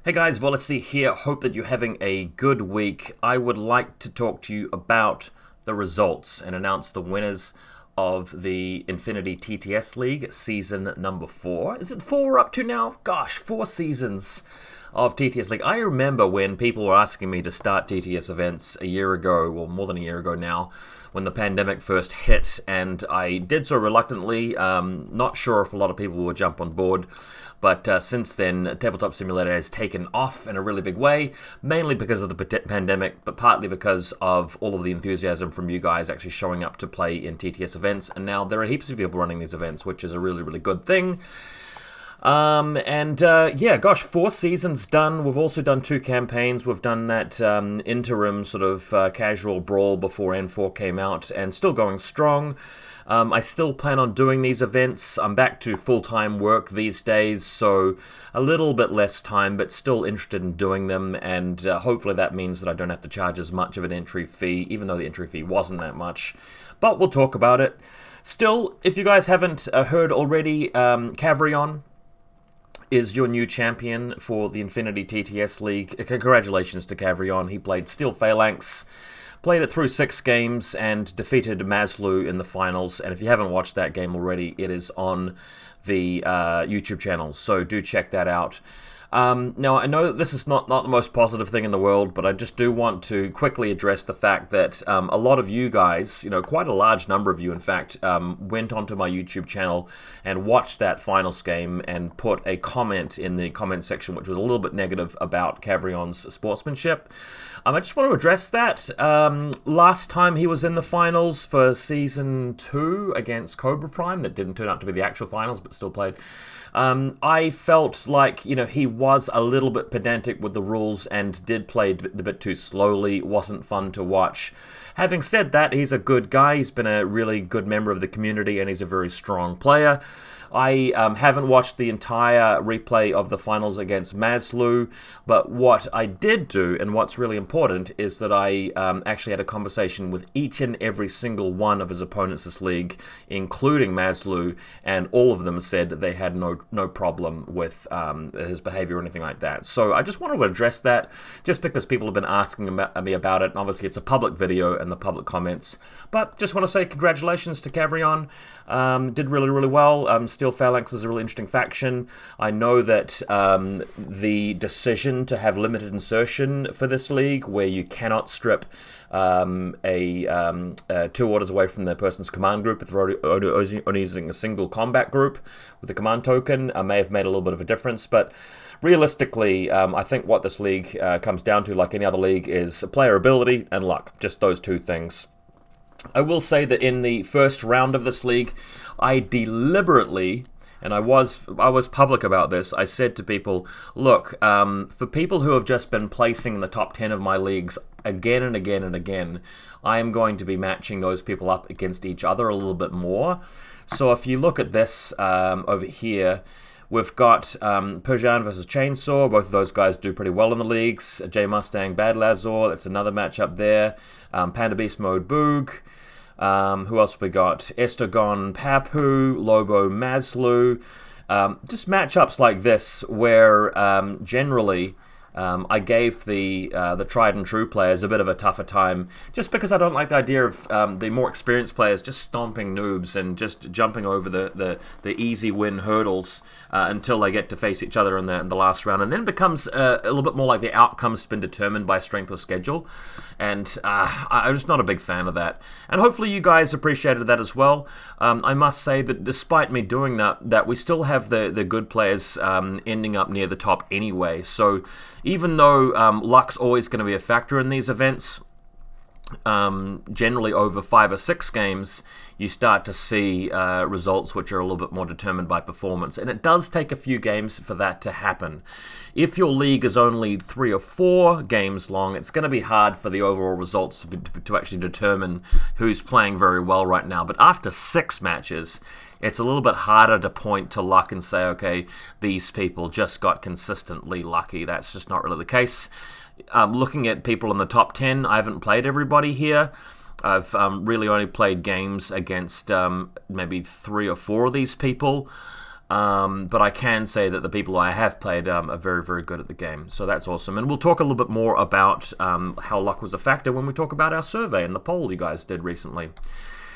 Hey guys, VaulSC here. Hope that you're having a good week. I would like to talk to you about the results and announce the winners of the Infinity TTS League season number 4. Is it 4 we're up to now? Gosh, 4 seasons of TTS League. I remember when people were asking me to start TTS events a year ago, well, more than a year ago now, when the pandemic first hit, and I did so reluctantly. Not sure if a lot of people would jump on board. But since then, Tabletop Simulator has taken off in a really big way, mainly because of the pandemic, but partly because of all of the enthusiasm from you guys actually showing up to play in TTS events. And now there are heaps of people running these events, which is a really, really good thing. Yeah, gosh, 4 seasons done. We've also done 2 campaigns. We've done that interim sort of casual brawl before N4 came out, and still going strong. I still plan on doing these events. I'm back to full-time work these days, so a little bit less time, but still interested in doing them, and hopefully that means that I don't have to charge as much of an entry fee, even though the entry fee wasn't that much. But we'll talk about it. Still, if you guys haven't heard already, Cavrion is your new champion for the Infinity TTS League. Congratulations to Cavrion. He played Steel Phalanx, played it through 6 games, and defeated Maslu in the finals. And if you haven't watched that game already, it is on the YouTube channel, so do check that out. Now, I know that this is not the most positive thing in the world, but I just do want to quickly address the fact that a lot of you guys, quite a large number of you, in fact, went onto my YouTube channel and watched that finals game and put a comment in the comment section, which was a little bit negative about Cavrion's sportsmanship. I just want to address that. Last time he was in the finals for Season 2 against Cobra Prime, that didn't turn out to be the actual finals, but still played. I felt like, he was a little bit pedantic with the rules and did play a bit too slowly. It wasn't fun to watch. Having said that, he's a good guy. He's been a really good member of the community, and he's a very strong player. I haven't watched the entire replay of the finals against Maslu, but what I did do, and what's really important, is that I actually had a conversation with each and every single one of his opponents this league, including Maslu, and all of them said that they had no problem with his behavior or anything like that. So I just wanted to address that, just because people have been asking me about it, and obviously it's a public video and the public comments. But just want to say congratulations to Cavrion. Did really, really well. Steel Phalanx is a really interesting faction. I know that the decision to have limited insertion for this league, where you cannot strip 2 orders away from the person's command group if they're only using a single combat group with the command token, may have made a little bit of a difference. But realistically, I think what this league comes down to, like any other league, is player ability and luck. Just those 2 things. I will say that in the first round of this league, I deliberately, and I was public about this, I said to people, look, for people who have just been placing in the top 10 of my leagues again and again and again, I am going to be matching those people up against each other a little bit more. So if you look at this over here, we've got Persian versus Chainsaw. Both of those guys do pretty well in the leagues. J Mustang, Bad Lazor, that's another matchup there. Panda Beast Mode, Boog. Who else we got? Estagon, Papu, Lobo, Maslu. Just matchups like this where generally I gave the tried and true players a bit of a tougher time, just because I don't like the idea of the more experienced players just stomping noobs and just jumping over the easy win hurdles until they get to face each other in the last round, and then becomes a little bit more like the outcome's been determined by strength of schedule, and I'm just not a big fan of that. And hopefully you guys appreciated that as well. I must say that despite me doing that we still have the good players ending up near the top anyway. So even though luck's always going to be a factor in these events, generally over 5 or 6 games, you start to see results which are a little bit more determined by performance. And it does take a few games for that to happen. If your league is only 3 or 4 games long, it's going to be hard for the overall results to actually determine who's playing very well right now. But after 6 matches, it's a little bit harder to point to luck and say, okay, these people just got consistently lucky. That's just not really the case. Looking at people in the top 10, I haven't played everybody here. I've really only played games against maybe 3 or 4 of these people. But I can say that the people I have played are very, very good at the game. So that's awesome. And we'll talk a little bit more about how luck was a factor when we talk about our survey and the poll you guys did recently.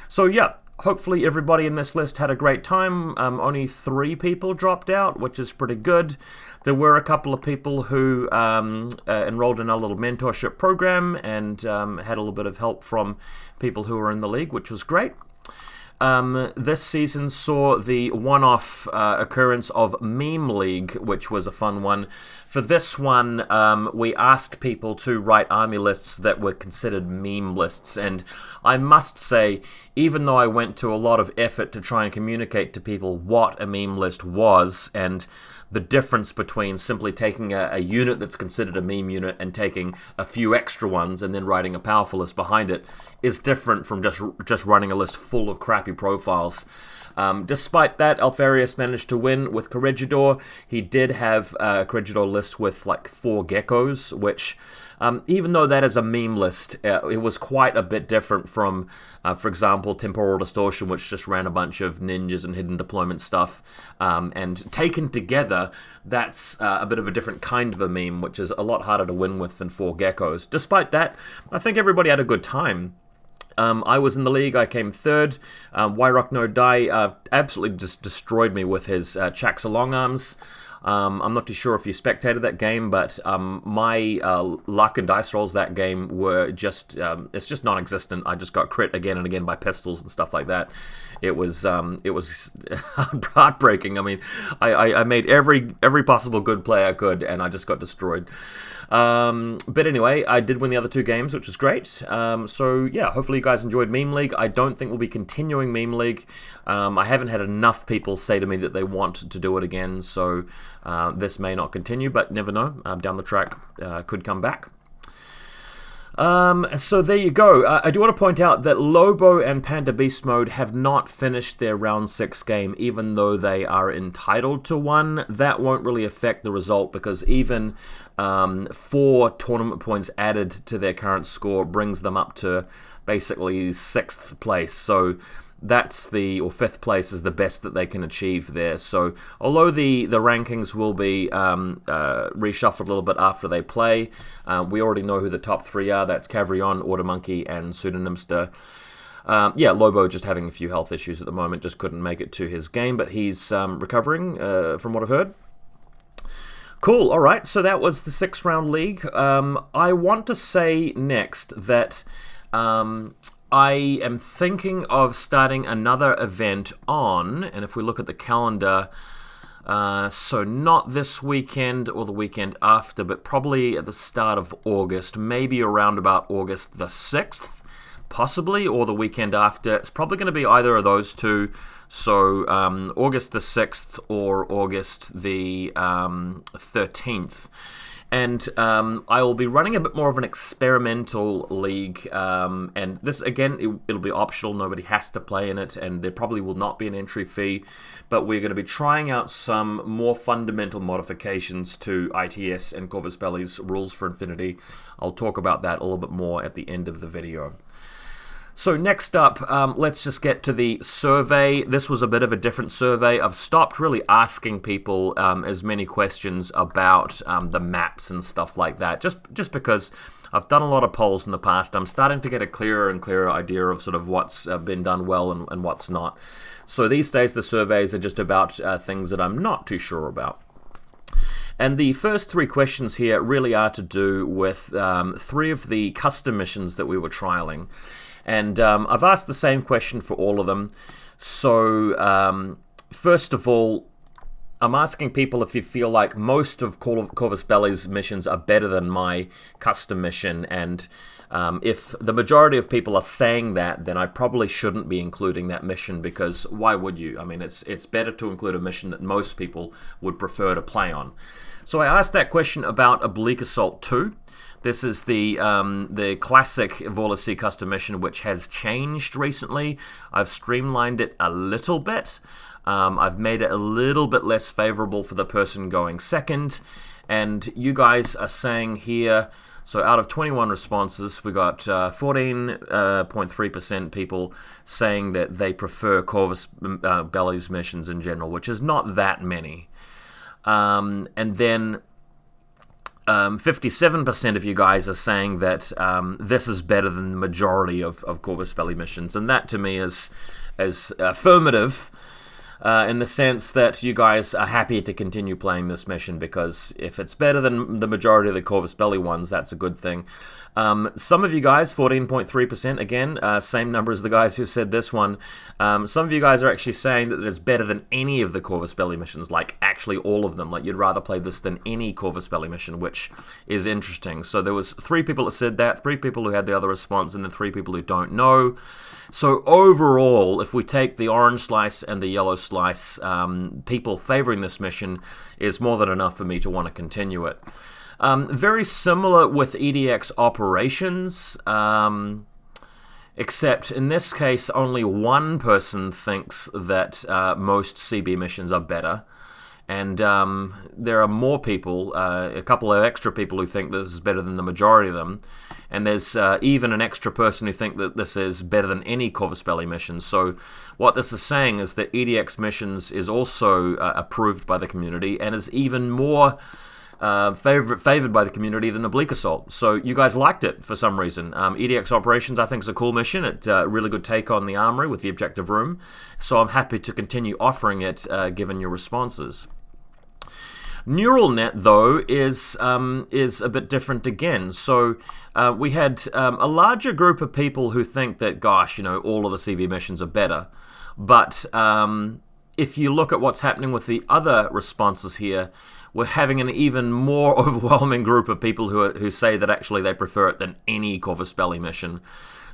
So yeah, hopefully everybody in this list had a great time. Only 3 people dropped out, which is pretty good. There were a couple of people who enrolled in our little mentorship program and had a little bit of help from people who were in the league, which was great. This season saw the one-off occurrence of Meme League, which was a fun one. For this one, we asked people to write army lists that were considered meme lists, and I must say, even though I went to a lot of effort to try and communicate to people what a meme list was, and the difference between simply taking a unit that's considered a meme unit and taking a few extra ones and then writing a powerful list behind it is different from just running a list full of crappy profiles. Despite that, Variance managed to win with Corregidor. He did have a Corregidor list with like 4 geckos, which even though that is a meme list, it was quite a bit different from, for example, Temporal Distortion, which just ran a bunch of ninjas and hidden deployment stuff. And taken together, that's a bit of a different kind of a meme, which is a lot harder to win with than 4 geckos. Despite that, I think everybody had a good time. I was in the league, I came 3rd. Wyrock No Die absolutely just destroyed me with his Chaxa Long Arms. I'm not too sure if you spectated that game, but my luck and dice rolls that game were just, it's just non-existent. I just got crit again and again by pistols and stuff like that. It was heartbreaking. I mean, I made every possible good play I could, and I just got destroyed. But anyway, I did win the other 2 games, which is great. So yeah, hopefully you guys enjoyed Meme League. I don't think we'll be continuing Meme League. I haven't had enough people say to me that they want to do it again, so this may not continue, but never know. Down the track, could come back. So there you go. I do want to point out that Lobo and Panda Beast Mode have not finished their round 6 game, even though they are entitled to one. That won't really affect the result because even 4 tournament points added to their current score brings them up to basically 6th place. So that's or 5th place is the best that they can achieve there. So although the rankings will be reshuffled a little bit after they play, we already know who the top 3 are. That's Cavrion, Automonkey, and Pseudonymster. Yeah, Lobo just having a few health issues at the moment, just couldn't make it to his game, but he's recovering from what I've heard. Cool, alright, so that was the 6-round league. I want to say next that I am thinking of starting another event on, and if we look at the calendar, so not this weekend or the weekend after, but probably at the start of August, maybe around about August the 6th, possibly, or the weekend after. It's probably going to be either of those 2, so August the 6th or August the 13th. And I will be running a bit more of an experimental league, and this, again, it'll be optional. Nobody has to play in it, and there probably will not be an entry fee, but we're going to be trying out some more fundamental modifications to ITS and Corvus Belli's rules for Infinity. I'll talk about that a little bit more at the end of the video. So next up, let's just get to the survey. This was a bit of a different survey. I've stopped really asking people as many questions about the maps and stuff like that, just because I've done a lot of polls in the past. I'm starting to get a clearer and clearer idea of sort of what's been done well and what's not. So these days the surveys are just about things that I'm not too sure about. And the first 3 questions here really are to do with 3 of the custom missions that we were trialing. And I've asked the same question for all of them. So first of all, I'm asking people if you feel like most of Corvus Belli's missions are better than my custom mission. And if the majority of people are saying that, then I probably shouldn't be including that mission, because why would you? I mean, it's better to include a mission that most people would prefer to play on. So I asked that question about Oblique Assault 2. This is the classic VaulSC custom mission, which has changed recently. I've streamlined it a little bit. I've made it a little bit less favorable for the person going second. And you guys are saying here, so out of 21 responses, we got 14.3% people saying that they prefer Corvus Belli's missions in general, which is not that many. And then 57% of you guys are saying that this is better than the majority of Corvus Belli missions, and that to me is affirmative in the sense that you guys are happy to continue playing this mission, because if it's better than the majority of the Corvus Belli ones, that's a good thing. Some of you guys, 14.3%, again, same number as the guys who said this one. Some of you guys are actually saying that it's better than any of the Corvus Belli missions, like actually all of them. Like you'd rather play this than any Corvus Belli mission, which is interesting. So there was 3 people that said that, 3 people who had the other response, and then 3 people who don't know. So overall, if we take the orange slice and the yellow slice, people favoring this mission is more than enough for me to want to continue it. Very similar with EDX operations, except in this case only one person thinks that most CB missions are better. And there are more people, a couple of extra people who think this is better than the majority of them. And there's even an extra person who think that this is better than any Corvus Belli mission. So what this is saying is that EDX missions is also approved by the community and is even more favored by the community than Oblique Assault. So you guys liked it for some reason. EDX Operations I think is a cool mission. It's a really good take on the armory with the objective room. So I'm happy to continue offering it given your responses. Neural net, though, is a bit different again. So we had a larger group of people who think that, gosh, all of the CB missions are better. But if you look at what's happening with the other responses here, we're having an even more overwhelming group of people who say that actually they prefer it than any Corvus Belli mission.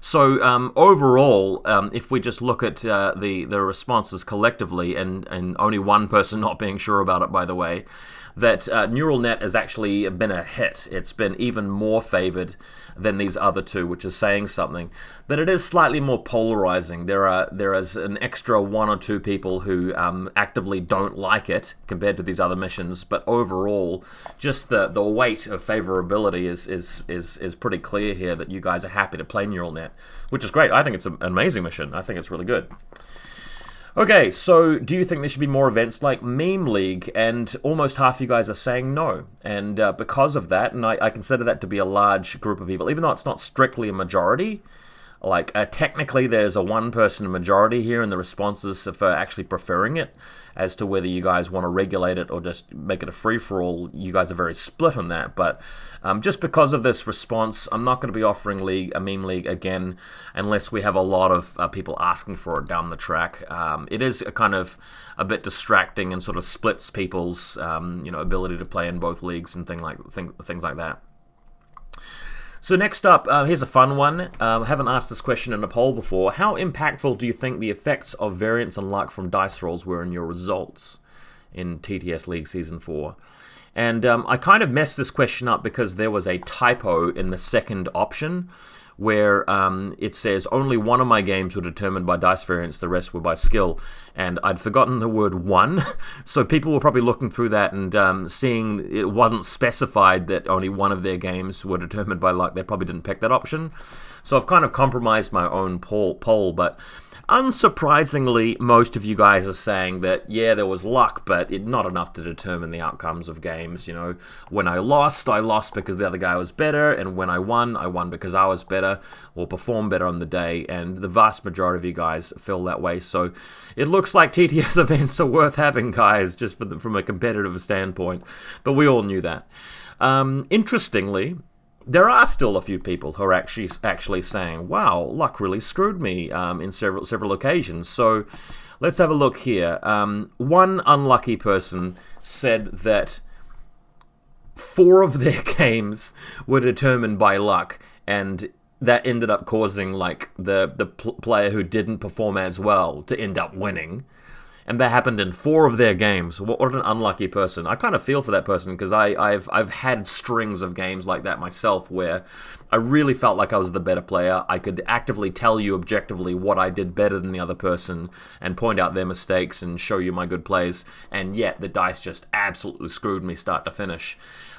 So overall, if we just look at the responses collectively, and only one person not being sure about it, by the way, that neural net has actually been a hit. It's been even more favored than these other two, which is saying something. But it is slightly more polarizing. There is an extra 1 or 2 people who actively don't like it compared to these other missions. But overall, just the weight of favorability is pretty clear here that you guys are happy to play neural net, which is great. I think it's an amazing mission. I think it's really good. Okay, so do you think there should be more events like Meme League? And almost half you guys are saying no. And because of that, and I consider that to be a large group of people, even though it's not strictly a majority, like technically there's a 1-person majority here in the responses for actually preferring it. As to whether you guys want to regulate it or just make it a free-for-all, you guys are very split on that. But just because of this response, I'm not going to be offering a Meme League again unless we have a lot of people asking for it down the track. It is a bit distracting and sort of splits people's ability to play in both leagues and things like that. So next up, here's a fun one. I haven't asked this question in a poll before. How impactful do you think the effects of variance and luck from dice rolls were in your results in TTS League Season 4? And I kind of messed this question up because there was a typo in the second option where it says only one of my games were determined by dice variance, the rest were by skill. And I'd forgotten the word one, so people were probably looking through that and seeing it wasn't specified that only one of their games were determined by luck. They probably didn't pick that option. So I've kind of compromised my own poll, but unsurprisingly, most of you guys are saying that, yeah, there was luck, but not enough to determine the outcomes of games. When I lost because the other guy was better, and when I won because I was better or performed better on the day, and the vast majority of you guys feel that way. So it looks like TTS events are worth having, guys, just from a competitive standpoint, but we all knew that. Interestingly, there are still a few people who are actually saying, wow, luck really screwed me in several occasions. So let's have a look here. One unlucky person said that 4 of their games were determined by luck, and that ended up causing the player who didn't perform as well to end up winning. and that happened in 4 of their games. What an unlucky person. I kind of feel for that person, because I've had strings of games like that myself where I really felt like I was the better player. I could actively tell you objectively what I did better than the other person and point out their mistakes and show you my good plays, and yet the dice just absolutely screwed me start to finish.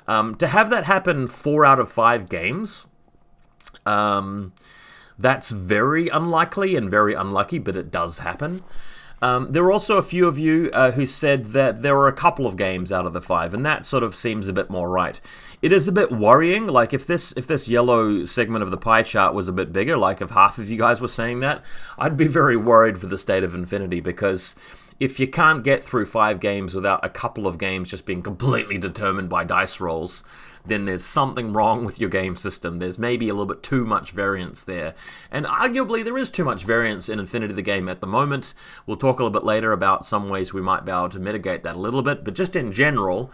To have that happen 4 out of 5 games, that's very unlikely and very unlucky, but it does happen. There were also a few of you who said that there were a couple of games out of the 5, and that sort of seems a bit more right. It is a bit worrying. Like, if this yellow segment of the pie chart was a bit bigger, like if half of you guys were saying that, I'd be very worried for the state of Infinity, because if you can't get through 5 games without a couple of games just being completely determined by dice rolls, then there's something wrong with your game system. There's maybe a little bit too much variance there. And arguably there is too much variance in Infinity the game at the moment. We'll talk a little bit later about some ways we might be able to mitigate that a little bit, but just in general,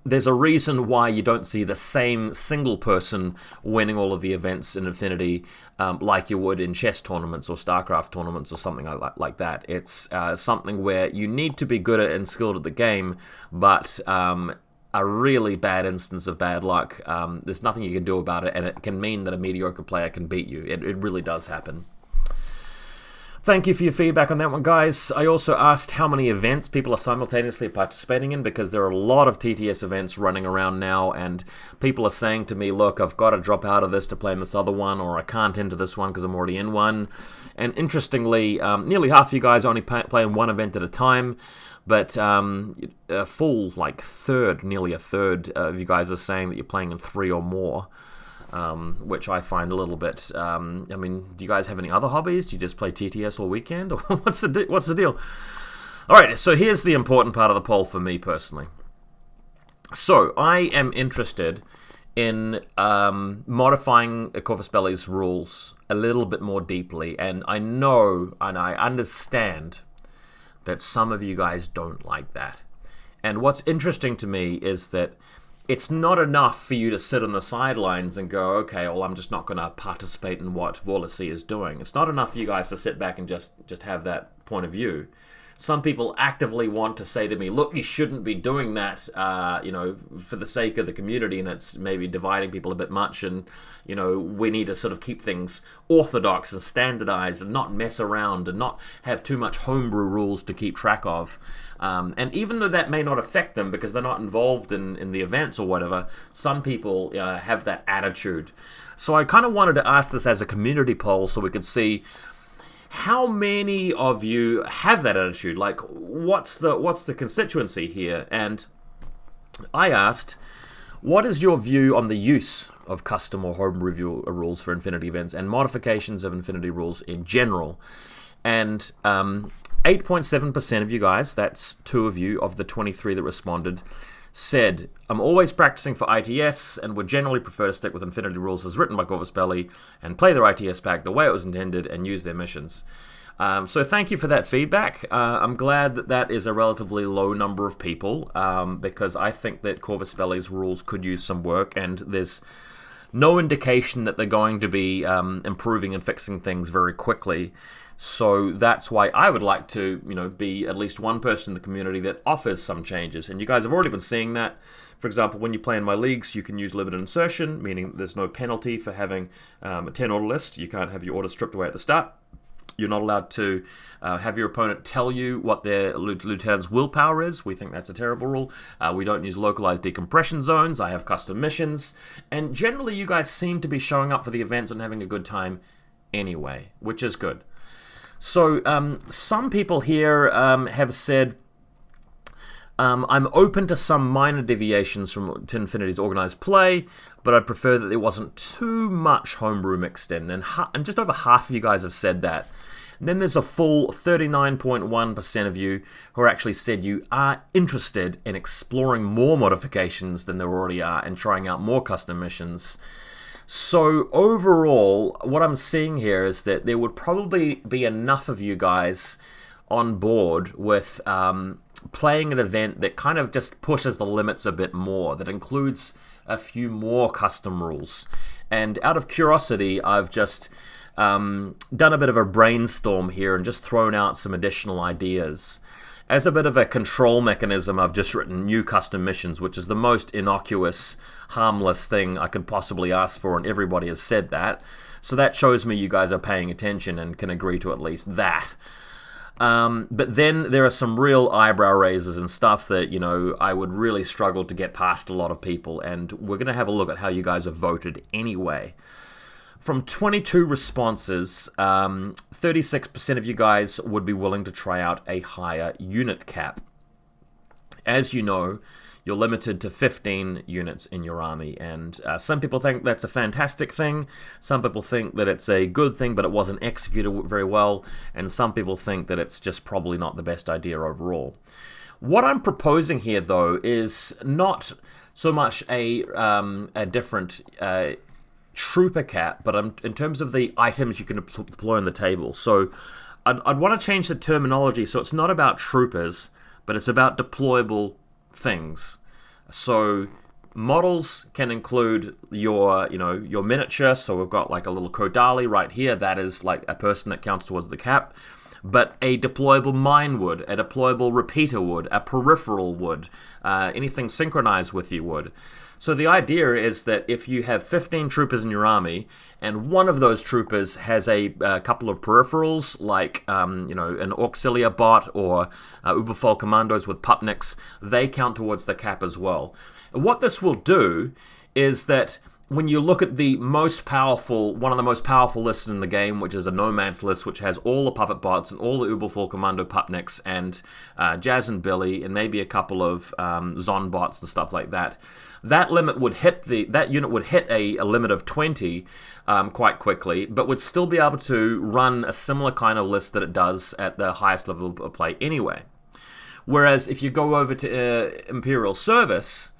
there's a reason why you don't see the same single person winning all of the events in Infinity like you would in chess tournaments or StarCraft tournaments or something like that. It's something where you need to be good at and skilled at the game, but a really bad instance of bad luck, there's nothing you can do about it, and it can mean that a mediocre player can beat you. It really does happen. Thank you for your feedback on that one, guys. I also asked how many events people are simultaneously participating in, because there are a lot of TTS events running around now, and people are saying to me, look, I've got to drop out of this to play in this other one, or I can't enter this one because I'm already in one. And interestingly, nearly half of you guys only play in one event at a time, but a full, like, nearly a third of you guys are saying that you're playing in 3 or more. Which I find a little bit, I mean, do you guys have any other hobbies? Do you just play TTS all weekend? Or what's the deal? Alright, so here's the important part of the poll for me personally. So, I am interested in modifying Corvus Belli's rules a little bit more deeply, and I know and I understand that some of you guys don't like that. And what's interesting to me is that it's not enough for you to sit on the sidelines and go, okay, well, I'm just not going to participate in what VaulSC is doing. It's not enough for you guys to sit back and just have that point of view. Some people actively want to say to me, look, you shouldn't be doing that, for the sake of the community, and it's maybe dividing people a bit much, and, we need to sort of keep things orthodox and standardized and not mess around and not have too much homebrew rules to keep track of. And even though that may not affect them because they're not involved in the events or whatever, some people have that attitude. So I kind of wanted to ask this as a community poll so we could see how many of you have that attitude. Like, what's the constituency here? And I asked, what is your view on the use of custom or homebrew rules for Infinity events and modifications of Infinity rules in general? And 8.7% of you guys, that's 2 of you of the 23 that responded, said, I'm always practicing for ITS and would generally prefer to stick with Infinity rules as written by Corvus Belli and play their ITS pack the way it was intended and use their missions. So thank you for that feedback. I'm glad that that is a relatively low number of people, because I think that Corvus Belli's rules could use some work, and there's no indication that they're going to be improving and fixing things very quickly. So that's why I would like to, be at least one person in the community that offers some changes. And you guys have already been seeing that. For example, when you play in my leagues, you can use limited insertion, meaning there's no penalty for having a 10 order list. You can't have your order stripped away at the start. You're not allowed to have your opponent tell you what their lieutenant's willpower is. We think that's a terrible rule. We don't use localized decompression zones. I have custom missions. And generally, you guys seem to be showing up for the events and having a good time anyway, which is good. So some people here have said, I'm open to some minor deviations from to Infinity's organized play, but I'd prefer that there wasn't too much homebrew mixed in. And just over half of you guys have said that. And then there's a full 39.1% of you who are actually said you are interested in exploring more modifications than there already are and trying out more custom missions. So overall, what I'm seeing here is that there would probably be enough of you guys on board with playing an event that kind of just pushes the limits a bit more, that includes a few more custom rules. And out of curiosity, I've just done a bit of a brainstorm here and just thrown out some additional ideas. As a bit of a control mechanism, I've just written new custom missions, which is the most innocuous, harmless thing I could possibly ask for, and everybody has said that. So that shows me you guys are paying attention and can agree to at least that. But then there are some real eyebrow raisers and stuff that, you know, I would really struggle to get past a lot of people, and we're going to have a look at how you guys have voted anyway. From 22 responses, 36% of you guys would be willing to try out a higher unit cap. As you know, you're limited to 15 units in your army, and some people think that's a fantastic thing, some people think that it's a good thing but it wasn't executed very well, and some people think that it's just probably not the best idea overall. What I'm proposing here, though, is not so much a different trooper cap, but in terms of the items you can deploy on the table. So I'd want to change the terminology so it's not about troopers, but it's about deployable things. So models can include your miniature. So we've got like a little Kodali right here. That is like a person that counts towards the cap. But a deployable mine would, a deployable repeater would, a peripheral would, anything synchronized with you would. So the idea is that if you have 15 troopers in your army, and one of those troopers has a couple of peripherals, like an auxiliar bot or Überfall commandos with pupniks, they count towards the cap as well. And what this will do is that when you look at the most powerful, one of the most powerful lists in the game, which is a Nomads list, which has all the puppet bots and all the Überfall commando pupniks and Jazz and Billy and maybe a couple of Zon bots and stuff like that, that limit would hit that unit would hit a limit of 20 quite quickly, but would still be able to run a similar kind of list that it does at the highest level of play anyway. Whereas if you go over to Imperial Service,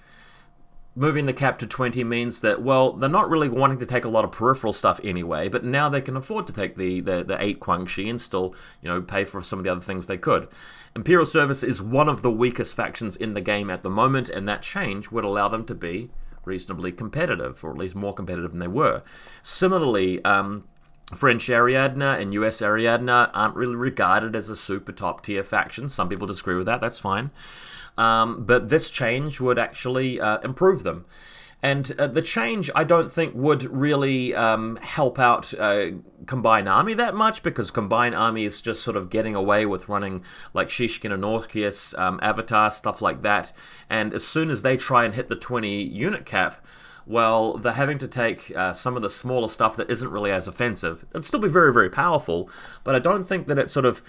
moving the cap to 20 means that, well, they're not really wanting to take a lot of peripheral stuff anyway, but now they can afford to take the 8 Guangxi and still, pay for some of the other things they could. Imperial Service is one of the weakest factions in the game at the moment, and that change would allow them to be reasonably competitive, or at least more competitive than they were. Similarly, French Ariadna and US Ariadna aren't really regarded as a super top tier faction. Some people disagree with that, that's fine. But this change would actually improve them. And the change, I don't think, would really help out Combined Army that much, because Combined Army is just sort of getting away with running like Shishkin and Orcus, Avatar, stuff like that. And as soon as they try and hit the 20 unit cap, well, they're having to take some of the smaller stuff that isn't really as offensive. It'd still be very, very powerful, but I don't think that it sort of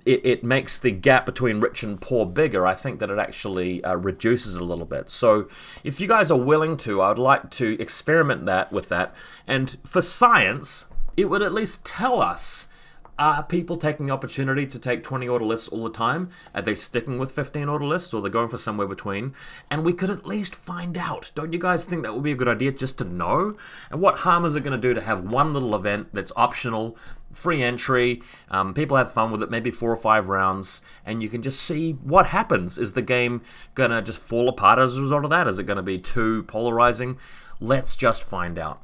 it makes the gap between rich and poor bigger. I think that it actually reduces it a little bit. So if you guys are willing to, I would like to experiment with that. And for science, it would at least tell us, are people taking the opportunity to take 20 order lists all the time? Are they sticking with 15 order lists, or they're going for somewhere between? And we could at least find out. Don't you guys think that would be a good idea just to know? And what harm is it going to do to have one little event that's optional, free entry, people have fun with it, maybe 4 or 5 rounds, and you can just see what happens. Is the game going to just fall apart as a result of that? Is it going to be too polarizing? Let's just find out.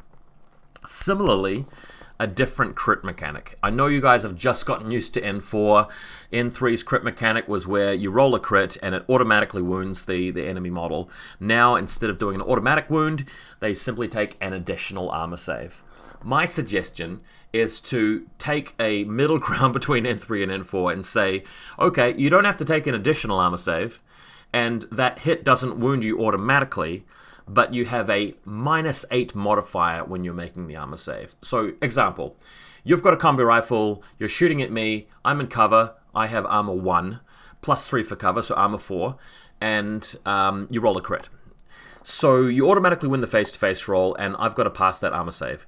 Similarly, a different crit mechanic. I know you guys have just gotten used to N4. N3's crit mechanic was where you roll a crit and it automatically wounds the enemy model. Now, instead of doing an automatic wound, they simply take an additional armor save. My suggestion is to take a middle ground between N3 and N4 and say, okay, you don't have to take an additional armor save, and that hit doesn't wound you automatically, but you have a -8 modifier when you're making the armor save. So, example, you've got a combi rifle, you're shooting at me, I'm in cover, I have armor 1, +3 for cover, so armor 4, and you roll a crit. So you automatically win the face-to-face roll, and I've got to pass that armor save.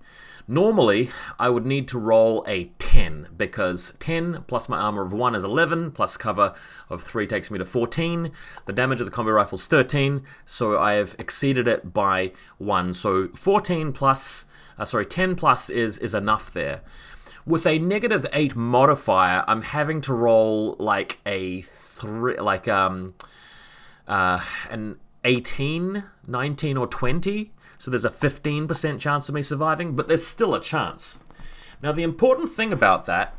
Normally, I would need to roll a 10, because 10 plus my armor of 1 is 11, plus cover of 3 takes me to 14. The damage of the combi rifle is 13, so I have exceeded it by 1. So 10 plus is enough there. With a -8 modifier, I'm having to roll like a 3, an 18, 19, or 20. So there's a 15% chance of me surviving, but there's still a chance. Now, the important thing about that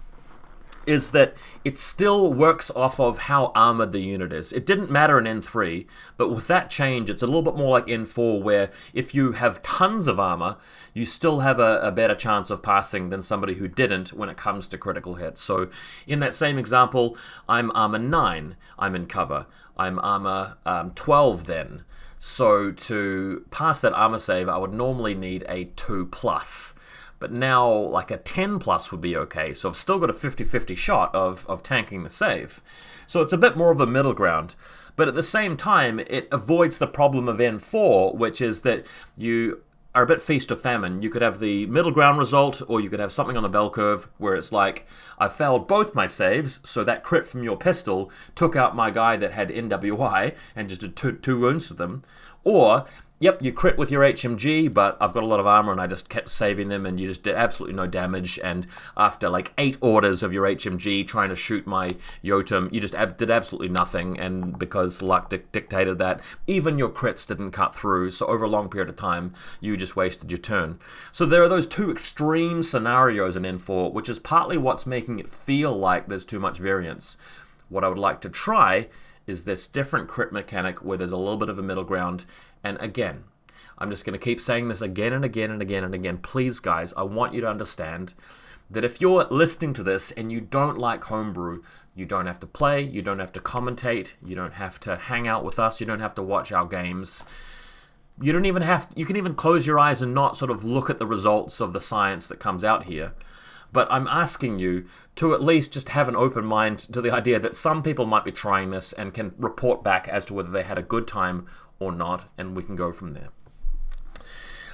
is that it still works off of how armored the unit is. It didn't matter in N3, but with that change, it's a little bit more like N4, where if you have tons of armor, you still have a better chance of passing than somebody who didn't when it comes to critical hits. So in that same example, I'm armor 9, I'm in cover. I'm armor 12 then. So to pass that armor save, I would normally need a 2+. But now, like a 10+ would be okay. So I've still got a 50-50 shot of tanking the save. So it's a bit more of a middle ground. But at the same time, it avoids the problem of N4, which is that you are a bit feast or famine. You could have the middle ground result, or you could have something on the bell curve where it's like, I failed both my saves, so that crit from your pistol took out my guy that had NWI and just did two wounds to them. Or, yep, you crit with your HMG, but I've got a lot of armor and I just kept saving them and you just did absolutely no damage. And after like 8 orders of your HMG trying to shoot my Yotum, you just did absolutely nothing. And because luck dictated that, even your crits didn't cut through. So over a long period of time, you just wasted your turn. So there are those two extreme scenarios in N4, which is partly what's making it feel like there's too much variance. What I would like to try is this different crit mechanic where there's a little bit of a middle ground. And again, I'm just going to keep saying this again and again and again and again. Please, guys, I want you to understand that if you're listening to this and you don't like homebrew, you don't have to play, you don't have to commentate, you don't have to hang out with us, you don't have to watch our games. You don't even have, you can even close your eyes and not sort of look at the results of the science that comes out here. But I'm asking you to at least just have an open mind to the idea that some people might be trying this and can report back as to whether they had a good time or not, and we can go from there.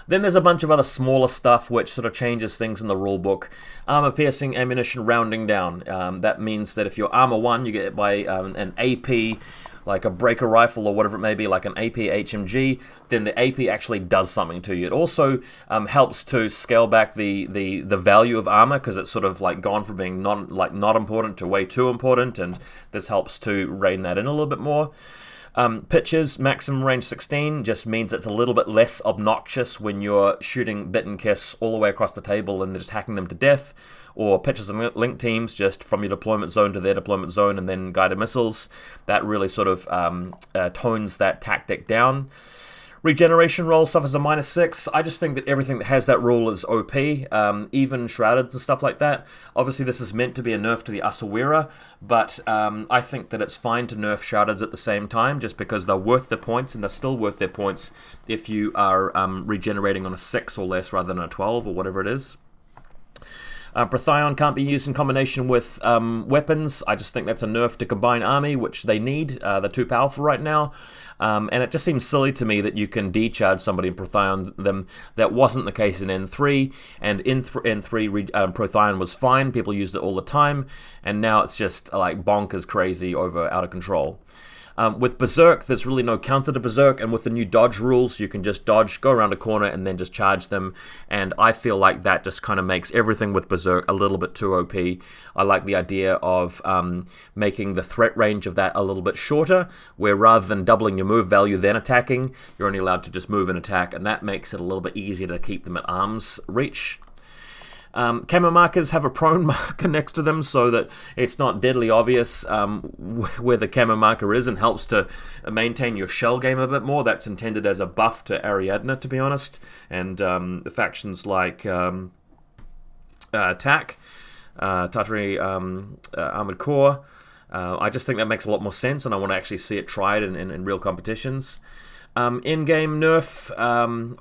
Then there's a bunch of other smaller stuff which sort of changes things in the rulebook. Armor piercing, ammunition rounding down. That means that if you're armor 1, you get it by an AP, like a breaker rifle or whatever it may be, like an AP HMG, then the AP actually does something to you. It also helps to scale back the value of armor, because it's sort of like gone from being not important to way too important, and this helps to rein that in a little bit more. Pitches, maximum range 16, just means it's a little bit less obnoxious when you're shooting Bit and Kiss all the way across the table and just hacking them to death. Or pitches and link teams, just from your deployment zone to their deployment zone and then guided missiles. That really sort of tones that tactic down. Regeneration roll suffers a -6. I just think that everything that has that rule is OP, even Shrouded and stuff like that. Obviously, this is meant to be a nerf to the Asawira, but I think that it's fine to nerf Shroudeds at the same time, just because they're worth their points, and they're still worth their points if you are regenerating on a 6 or less rather than a 12 or whatever it is. Prothion can't be used in combination with weapons. I just think that's a nerf to combine army, which they need. They're too powerful right now. And it just seems silly to me that you can decharge somebody in Prothion them. That wasn't the case in N3, and in N3 Prothion was fine. People used it all the time, and now it's just like bonkers crazy out of control. With Berserk, there's really no counter to Berserk, and with the new dodge rules, you can just dodge, go around a corner, and then just charge them, and I feel like that just kind of makes everything with Berserk a little bit too OP. I like the idea of making the threat range of that a little bit shorter, where rather than doubling your move value then attacking, you're only allowed to just move and attack, and that makes it a little bit easier to keep them at arm's reach. Camo markers have a prone marker next to them so that it's not deadly obvious where the camo marker is, and helps to maintain your shell game a bit more. That's intended as a buff to Ariadna, to be honest, and the factions like TAC, Tartary Armored Core. I just think that makes a lot more sense, and I want to actually see it tried in real competitions. In-game nerf,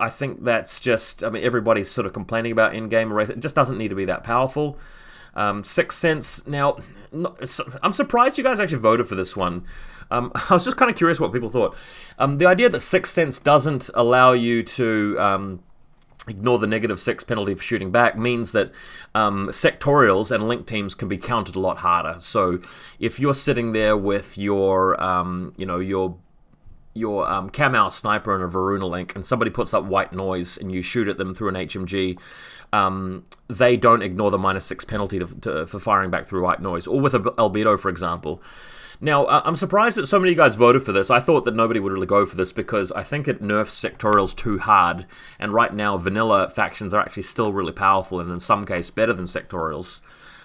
I think that's just, I mean, everybody's sort of complaining about in-game erase. It just doesn't need to be that powerful. Sixth Sense, now, I'm surprised you guys actually voted for this one. I was just kind of curious what people thought. The idea that Sixth Sense doesn't allow you to ignore the -6 penalty for shooting back means that sectorials and link teams can be countered a lot harder. So if you're sitting there with your Kamau sniper and a Varuna link, and somebody puts up white noise and you shoot at them through an HMG, they don't ignore the -6 penalty for firing back through white noise, or with a Albedo, for example. Now, I'm surprised that so many of you guys voted for this. I thought that nobody would really go for this because I think it nerfs sectorials too hard. And right now, vanilla factions are actually still really powerful and in some case better than sectorials.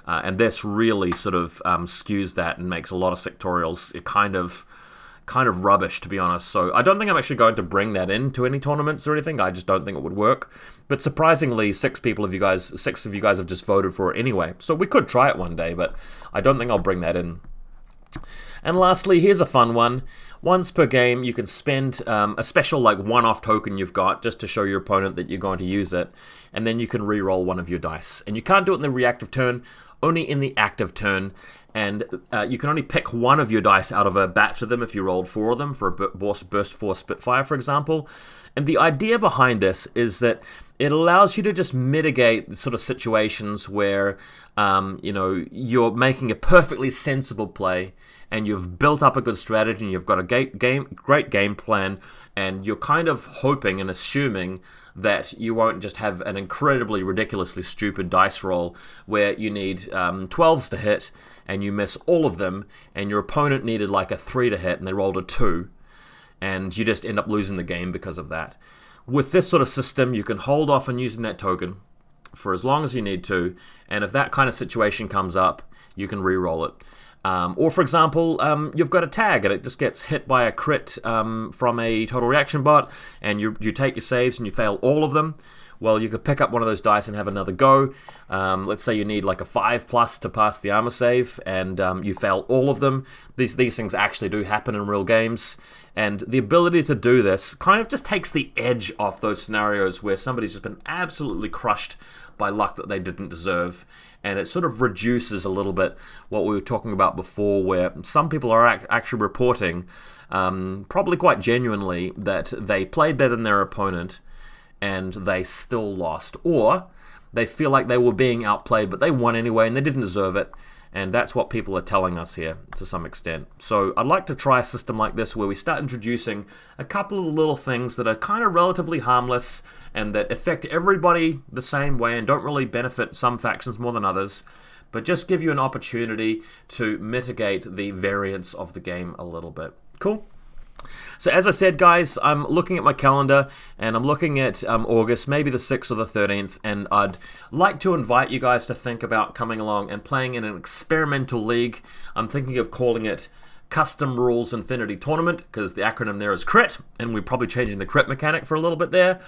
And this really sort of skews that and makes a lot of sectorials kind of rubbish, to be honest. So I don't think I'm actually going to bring that into any tournaments or anything. I just don't think it would work. But surprisingly, six of you guys have just voted for it anyway. So we could try it one day, but I don't think I'll bring that in. And lastly, here's a fun one. Once per game, you can spend a special like one-off token you've got just to show your opponent that you're going to use it. And then you can re-roll one of your dice. And you can't do it in the reactive turn, only in the active turn. And you can only pick one of your dice out of a batch of them if you rolled 4 of them for a Burst 4 Spitfire, for example. And the idea behind this is that it allows you to just mitigate the sort of situations where you're making a perfectly sensible play and you've built up a good strategy and you've got a great game plan, and you're kind of hoping and assuming that you won't just have an incredibly ridiculously stupid dice roll where you need 12s to hit and you miss all of them, and your opponent needed like a 3 to hit and they rolled a 2, and you just end up losing the game because of that. With this sort of system, you can hold off on using that token for as long as you need to, and if that kind of situation comes up, you can re-roll it. Or for example, you've got a tag and it just gets hit by a crit from a total reaction bot, and you take your saves and you fail all of them. Well, you could pick up one of those dice and have another go. Let's say you need like a 5+ to pass the armor save, and you fail all of them. These things actually do happen in real games, and the ability to do this kind of just takes the edge off those scenarios where somebody's just been absolutely crushed by luck that they didn't deserve. And it sort of reduces a little bit what we were talking about before, where some people are actually reporting, probably quite genuinely, that they played better than their opponent and they still lost. Or they feel like they were being outplayed, but they won anyway and they didn't deserve it. And that's what people are telling us here to some extent. So I'd like to try a system like this where we start introducing a couple of little things that are kind of relatively harmless and that affect everybody the same way and don't really benefit some factions more than others, but just give you an opportunity to mitigate the variance of the game a little bit. Cool? So as I said, guys, I'm looking at my calendar and I'm looking at August, maybe the 6th or the 13th, and I'd like to invite you guys to think about coming along and playing in an experimental league. I'm thinking of calling it Custom Rules Infinity Tournament, because the acronym there is CRIT, and we're probably changing the CRIT mechanic for a little bit there.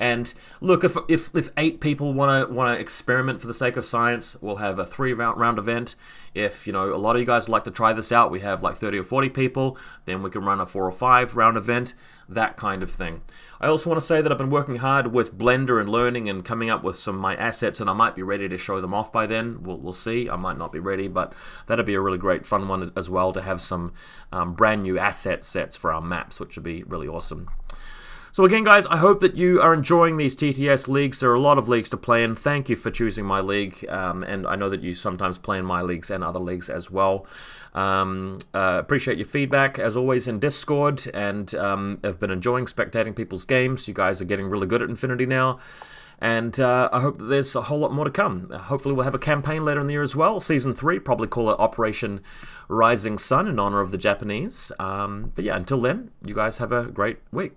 And look, if 8 people want to experiment for the sake of science, we'll have a 3-round event. If a lot of you guys like to try this out, we have like 30 or 40 people, then we can run a 4 or 5-round event, that kind of thing. I also want to say that I've been working hard with Blender and learning and coming up with some of my assets, and I might be ready to show them off by then. We'll see. I might not be ready, but that'd be a really great fun one as well, to have some brand new asset sets for our maps, which would be really awesome. So again, guys, I hope that you are enjoying these TTS leagues. There are a lot of leagues to play in. Thank you for choosing my league, and I know that you sometimes play in my leagues and other leagues as well. Appreciate your feedback, as always, in Discord, and I've been enjoying spectating people's games. You guys are getting really good at Infinity now, and I hope that there's a whole lot more to come. Hopefully we'll have a campaign later in the year as well, Season 3, probably call it Operation Rising Sun in honor of the Japanese. But yeah, until then, you guys have a great week.